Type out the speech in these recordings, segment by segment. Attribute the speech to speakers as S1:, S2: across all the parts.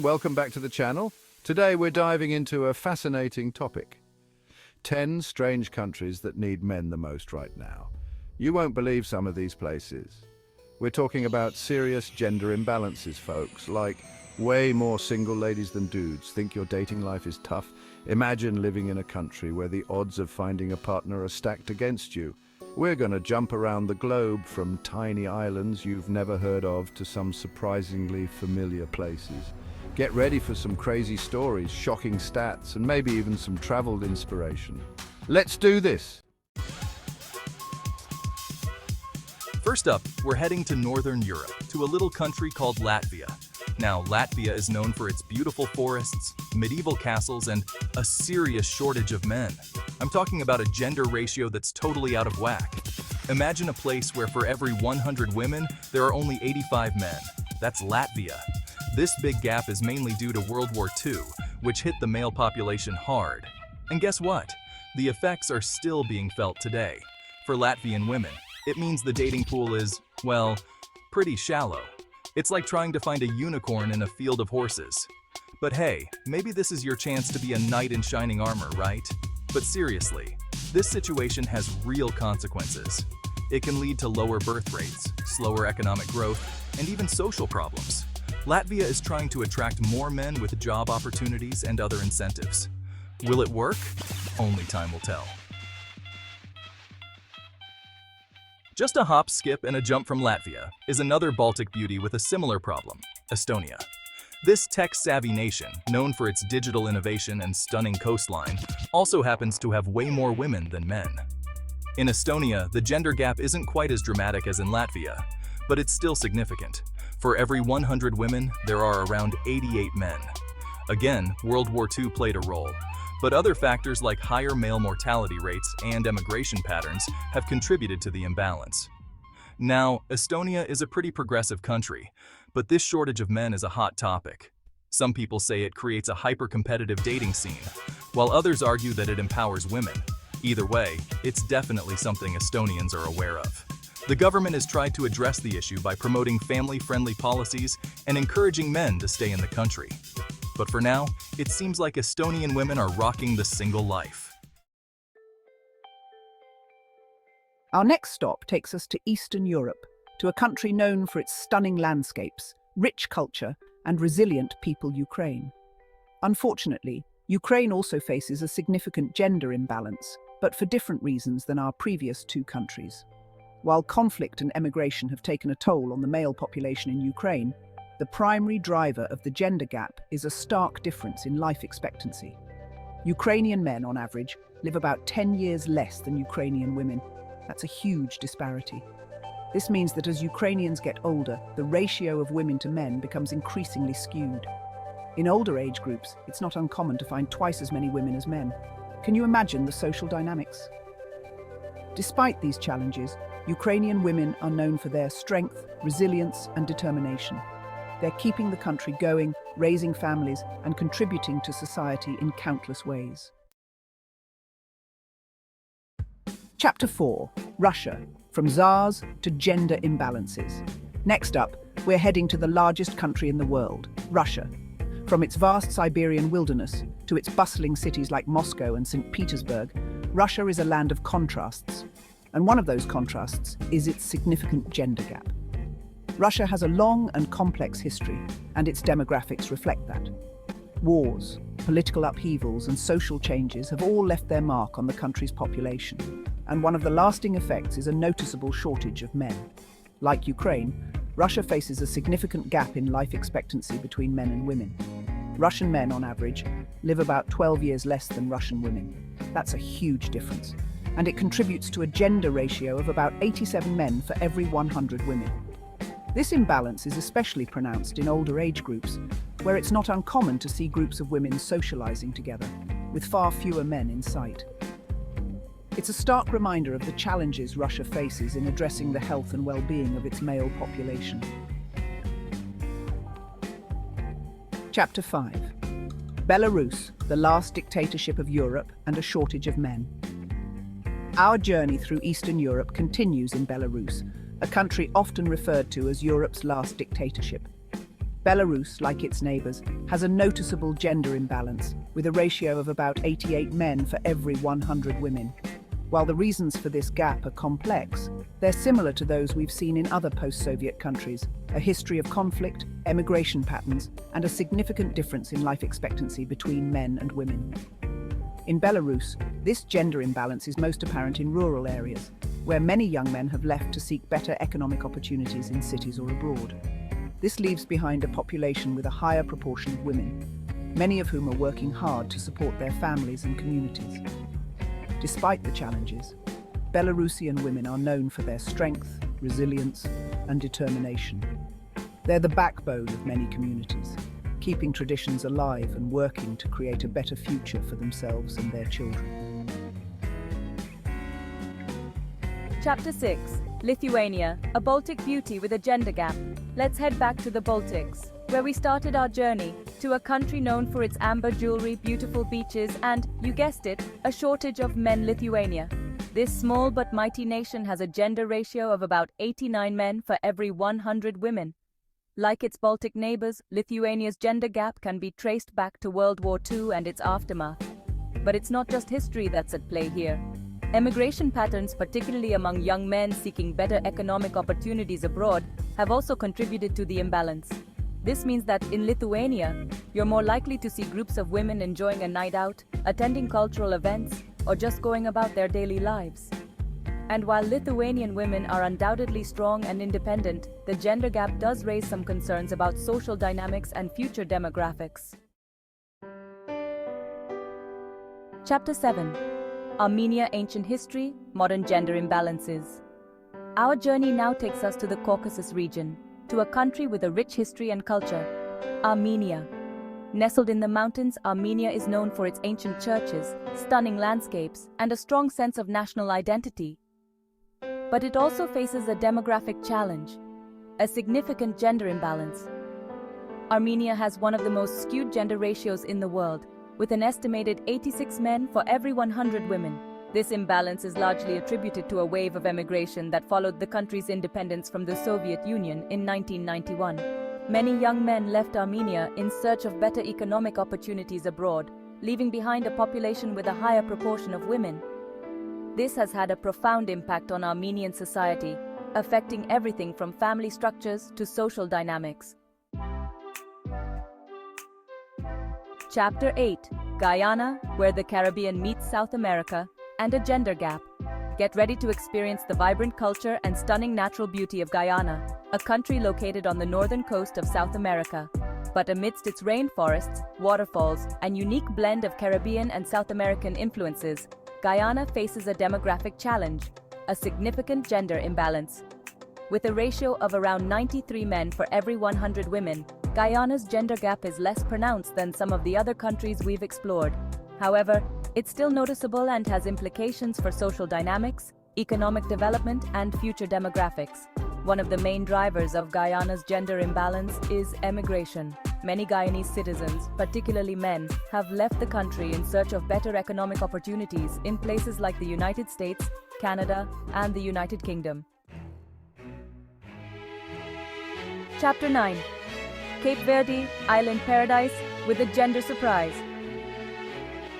S1: welcome back to the channel. Today we're diving into a fascinating topic. 10 strange countries that need men the most right now. You won't believe some of these places. We're talking about serious gender imbalances, folks, like way more single ladies than dudes. Think your dating life is tough? Imagine living in a country where the odds of finding a partner are stacked against you. We're gonna jump around the globe from tiny islands you've never heard of to some surprisingly familiar places. Get ready for some crazy stories, shocking stats, and maybe even some travel inspiration. Let's do this!
S2: First up, we're heading to Northern Europe, to a little country called Latvia. Now, Latvia is known for its beautiful forests, medieval castles, and a serious shortage of men. I'm talking about a gender ratio that's totally out of whack. Imagine a place where for every 100 women, there are only 85 men. That's Latvia. This big gap is mainly due to World War II, which hit the male population hard. And guess what? The effects are still being felt today. For Latvian women, it means the dating pool is, well, pretty shallow. It's like trying to find a unicorn in a field of horses. But hey, maybe this is your chance to be a knight in shining armor, right? But seriously, this situation has real consequences. It can lead to lower birth rates, slower economic growth, and even social problems. Latvia is trying to attract more men with job opportunities and other incentives. Will it work? Only time will tell. Just a hop, skip, and a jump from Latvia is another Baltic beauty with a similar problem, Estonia. This tech-savvy nation, known for its digital innovation and stunning coastline, also happens to have way more women than men. In Estonia, the gender gap isn't quite as dramatic as in Latvia, but it's still significant. For every 100 women, there are around 88 men. Again, World War II played a role, but other factors like higher male mortality rates and emigration patterns have contributed to the imbalance. Now, Estonia is a pretty progressive country, but this shortage of men is a hot topic. Some people say it creates a hyper-competitive dating scene, while others argue that it empowers women. Either way, it's definitely something Estonians are aware of. The government has tried to address the issue by promoting family-friendly policies and encouraging men to stay in the country. But for now, it seems like Estonian women are rocking the single life.
S3: Our next stop takes us to Eastern Europe, to a country known for its stunning landscapes, rich culture, and resilient people, Ukraine. Unfortunately, Ukraine also faces a significant gender imbalance, but for different reasons than our previous two countries. While conflict and emigration have taken a toll on the male population in Ukraine, the primary driver of the gender gap is a stark difference in life expectancy. Ukrainian men, on average, live about 10 years less than Ukrainian women. That's a huge disparity. This means that as Ukrainians get older, the ratio of women to men becomes increasingly skewed. In older age groups, it's not uncommon to find twice as many women as men. Can you imagine the social dynamics? Despite these challenges, Ukrainian women are known for their strength, resilience, and determination. They're keeping the country going, raising families, and contributing to society in countless ways. Chapter 4. Russia, from czars to gender imbalances. Next up, we're heading to the largest country in the world, Russia. From its vast Siberian wilderness to its bustling cities like Moscow and St. Petersburg, Russia is a land of contrasts. And one of those contrasts is its significant gender gap. Russia has a long and complex history, and its demographics reflect that. Wars, political upheavals, and social changes have all left their mark on the country's population, and one of the lasting effects is a noticeable shortage of men. Like Ukraine, Russia faces a significant gap in life expectancy between men and women. Russian men, on average, live about 12 years less than Russian women. That's a huge difference, and it contributes to a gender ratio of about 87 men for every 100 women. This imbalance is especially pronounced in older age groups, where it's not uncommon to see groups of women socializing together, with far fewer men in sight. It's a stark reminder of the challenges Russia faces in addressing the health and well-being of its male population. Chapter 5. Belarus, the last dictatorship of Europe and a shortage of men. Our journey through Eastern Europe continues in Belarus, a country often referred to as Europe's last dictatorship. Belarus, like its neighbors, has a noticeable gender imbalance, with a ratio of about 88 men for every 100 women. While the reasons for this gap are complex, they're similar to those we've seen in other post-Soviet countries: a history of conflict, emigration patterns, and a significant difference in life expectancy between men and women. In Belarus, this gender imbalance is most apparent in rural areas, where many young men have left to seek better economic opportunities in cities or abroad. This leaves behind a population with a higher proportion of women, many of whom are working hard to support their families and communities. Despite the challenges, Belarusian women are known for their strength, resilience, and determination. They're the backbone of many communities, keeping traditions alive and working to create a better future for themselves and their children.
S4: Chapter 6. Lithuania, a Baltic beauty with a gender gap. Let's head back to the Baltics, where we started our journey, to a country known for its amber jewelry, beautiful beaches, and, you guessed it, a shortage of men. Lithuania. This small but mighty nation has a gender ratio of about 89 men for every 100 women. Like its Baltic neighbors, Lithuania's gender gap can be traced back to World War II and its aftermath. But it's not just history that's at play here. Emigration patterns, particularly among young men seeking better economic opportunities abroad, have also contributed to the imbalance. This means that in Lithuania, you're more likely to see groups of women enjoying a night out, attending cultural events, or just going about their daily lives. And while Lithuanian women are undoubtedly strong and independent, the gender gap does raise some concerns about social dynamics and future demographics. Chapter 7. Armenia, Ancient History, Modern Gender Imbalances. Our journey now takes us to the Caucasus region, to a country with a rich history and culture, Armenia. Nestled in the mountains, Armenia is known for its ancient churches, stunning landscapes, and a strong sense of national identity. But it also faces a demographic challenge, a significant gender imbalance. Armenia has one of the most skewed gender ratios in the world, with an estimated 86 men for every 100 women. This imbalance is largely attributed to a wave of emigration that followed the country's independence from the Soviet Union in 1991. Many young men left Armenia in search of better economic opportunities abroad, leaving behind a population with a higher proportion of women. This has had a profound impact on Armenian society, affecting everything from family structures to social dynamics. Chapter 8. Guyana, where the Caribbean meets South America, and a gender gap. Get ready to experience the vibrant culture and stunning natural beauty of Guyana, a country located on the northern coast of South America. But amidst its rainforests, waterfalls, and unique blend of Caribbean and South American influences, Guyana faces a demographic challenge, a significant gender imbalance. With a ratio of around 93 men for every 100 women, Guyana's gender gap is less pronounced than some of the other countries we've explored. However, it's still noticeable and has implications for social dynamics, economic development, and future demographics. One of the main drivers of Guyana's gender imbalance is emigration. Many Guyanese citizens, particularly men, have left the country in search of better economic opportunities in places like the United States, Canada, and the United Kingdom. Chapter 9. Cape Verde, Island Paradise, with a gender surprise.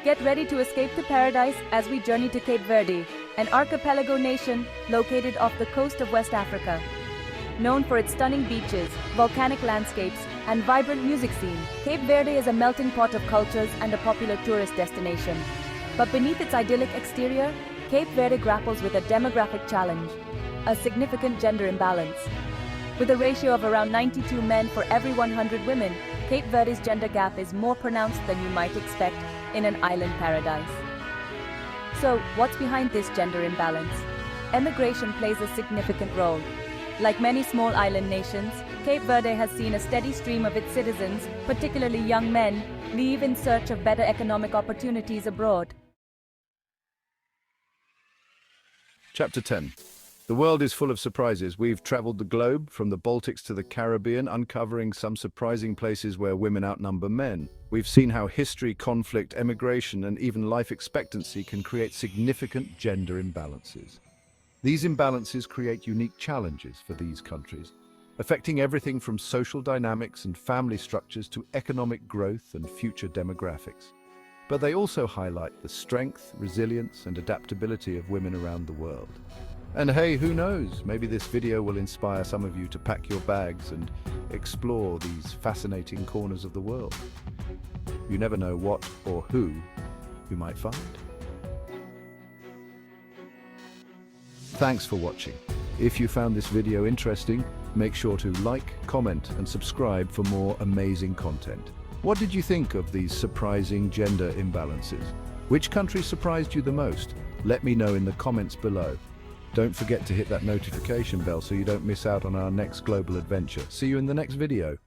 S4: Get ready to escape to paradise as we journey to Cape Verde, an archipelago nation located off the coast of West Africa. Known for its stunning beaches, volcanic landscapes, and vibrant music scene, Cape Verde is a melting pot of cultures and a popular tourist destination. But beneath its idyllic exterior, Cape Verde grapples with a demographic challenge, a significant gender imbalance. With a ratio of around 92 men for every 100 women, Cape Verde's gender gap is more pronounced than you might expect in an island paradise. So, what's behind this gender imbalance? Emigration plays a significant role. Like many small island nations, Cape Verde has seen a steady stream of its citizens, particularly young men, leave in search of better economic opportunities abroad.
S1: Chapter 10. The world is full of surprises. We've traveled the globe, from the Baltics to the Caribbean, uncovering some surprising places where women outnumber men. We've seen how history, conflict, emigration, and even life expectancy can create significant gender imbalances. These imbalances create unique challenges for these countries, affecting everything from social dynamics and family structures to economic growth and future demographics. But they also highlight the strength, resilience, and adaptability of women around the world. And hey, who knows, maybe this video will inspire some of you to pack your bags and explore these fascinating corners of the world. You never know what or who you might find. Thanks for watching. If you found this video interesting, make sure to like, comment, and subscribe for more amazing content. What did you think of these surprising gender imbalances? Which country surprised you the most? Let me know in the comments below. Don't forget to hit that notification bell so you don't miss out on our next global adventure. See you in the next video.